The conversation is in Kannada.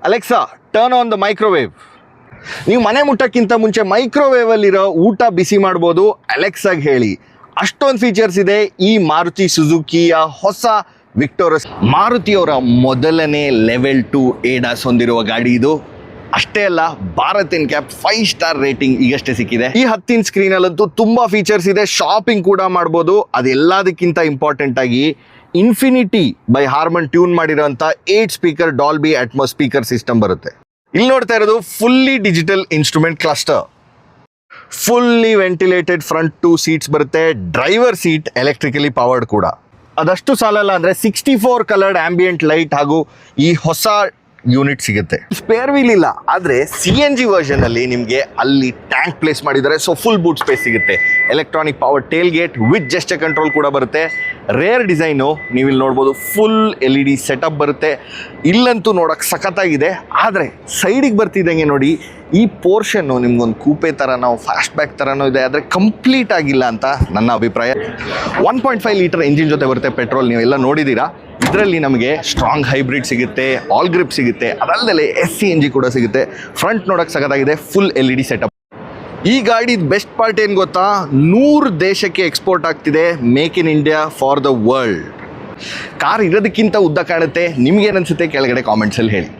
Alexa turn on the microwave. ನೀವು ಮನೆ ಮುಟ್ಟಕ್ಕಿಂತ ಮುಂಚೆ ಮೈಕ್ರೋವೇವಲ್ಲಿರೋ ಊಟ ಬಿಸಿ ಮಾಡ್ಬೋದು ಅಲೆಕ್ಸಾಗೆ ಹೇಳಿ. ಅಷ್ಟೊಂದು ಫೀಚರ್ಸ್ ಇದೆ ಈ ಮಾರುತಿ ಸುಜುಕಿಯ ಹೊಸ ವಿಕ್ಟೋರಸ್. ಮಾರುತಿಯವರ ಮೊದಲನೇ ಲೆವೆಲ್ 2 ADAS ಹೊಂದಿರುವ ಗಾಡಿ ಇದು. ಅಷ್ಟೇ ಅಲ್ಲ, ಭಾರತ್ ಇನ್ಕ್ಯಾಪ್ 5 ಸ್ಟಾರ್ ರೇಟಿಂಗ್ ಈಗಷ್ಟೇ ಸಿಕ್ಕಿದೆ. ಈ 10 ಸ್ಕ್ರೀನಲ್ಲಂತೂ ತುಂಬ ಫೀಚರ್ಸ್ ಇದೆ, ಶಾಪಿಂಗ್ ಕೂಡ ಮಾಡ್ಬೋದು. ಅದೆಲ್ಲದಕ್ಕಿಂತ ಇಂಪಾರ್ಟೆಂಟ್ ಆಗಿ ಇನ್ಫಿನಿಟಿ ಬೈ ಹಾರ್ಮನ್ ಟ್ಯೂನ್ ಮಾಡಿರೋಂಥ 8 speaker Dolby Atmos speaker system ಬರುತ್ತೆ. ಇಲ್ಲಿ ನೋಡ್ತಾ ಇರೋದು fully digital instrument cluster, fully ventilated front 2 seats ಬರುತ್ತೆ. ಡ್ರೈವರ್ ಸೀಟ್ ಎಲೆಕ್ಟ್ರಿಕಲಿ ಪವರ್ಡ್ ಕೂಡ. ಅದಷ್ಟು ಸಾಲಲ್ಲ ಅಂದರೆ 64 ಕಲರ್ಡ್ ಆಂಬಿಯಂಟ್ ಲೈಟ್ ಹಾಗೂ ಈ ಹೊಸ ಯೂನಿಟ್ ಸಿಗುತ್ತೆ. ಸ್ಪೇರ್ ವೀಲ್ ಇಲ್ಲ, ಆದರೆ CNG ವರ್ಷನ್ ಅಲ್ಲಿ ನಿಮಗೆ ಅಲ್ಲಿ ಟ್ಯಾಂಕ್ ಪ್ಲೇಸ್ ಮಾಡಿದ್ದಾರೆ. ಸೊ ಫುಲ್ ಬೂಟ್ ಸ್ಪೇಸ್ ಸಿಗುತ್ತೆ. Electronic power tailgate with gesture control ಕೂಡ ಬರುತ್ತೆ. ರೇರ್ ಡಿಸೈನು ನೀವು ಇಲ್ಲಿ ನೋಡ್ಬೋದು, ಫುಲ್ LED ಸೆಟಪ್ ಬರುತ್ತೆ. ಇಲ್ಲಂತೂ ನೋಡೋಕೆ ಸಖತ್ತಾಗಿದೆ. ಆದರೆ ಸೈಡಿಗೆ ಬರ್ತಿದ್ದಂಗೆ ನೋಡಿ, ಈ ಪೋರ್ಷನ್ನು ನಿಮ್ಗೊಂದು ಕೂಪೆ ಥರನೋ ಫ್ಯಾಸ್ಟ್ ಬ್ಯಾಕ್ ಥರನೋ ಇದೆ, ಆದರೆ ಕಂಪ್ಲೀಟ್ ಆಗಿಲ್ಲ ಅಂತ ನನ್ನ ಅಭಿಪ್ರಾಯ. 1.5 ಲೀಟರ್ ಇಂಜಿನ್ ಜೊತೆ ಬರುತ್ತೆ ಪೆಟ್ರೋಲ್, ನೀವೆಲ್ಲ ನೋಡಿದ್ದೀರಾ. ಇದರಲ್ಲಿ ನಮಗೆ ಸ್ಟ್ರಾಂಗ್ ಹೈಬ್ರಿಡ್ ಸಿಗುತ್ತೆ, ಆಲ್ ಗ್ರಿಪ್ ಸಿಗುತ್ತೆ, ಅದಲ್ಲದೆ SCNG ಕೂಡ ಸಿಗುತ್ತೆ. ಫ್ರಂಟ್ ನೋಡೋಕೆ ಸಖತ್ತಾಗಿದೆ, ಫುಲ್ LED ಸೆಟಪ್. ಈ ಗಾಡಿದ ಬೆಸ್ಟ್ ಪಾರ್ಟ್ ಏನು ಗೊತ್ತಾ, 100 ದೇಶಕ್ಕೆ ಎಕ್ಸ್ಪೋರ್ಟ್ ಆಗ್ತಿದೆ. Make in India for the world. Car ಇರೋದಕ್ಕಿಂತ ಉದ್ದ ಕಾಣುತ್ತೆ. ನಿಮ್ಗೇನನ್ಸುತ್ತೆ ಕೆಳಗಡೆ ಕಾಮೆಂಟ್ಸಲ್ಲಿ ಹೇಳಿ.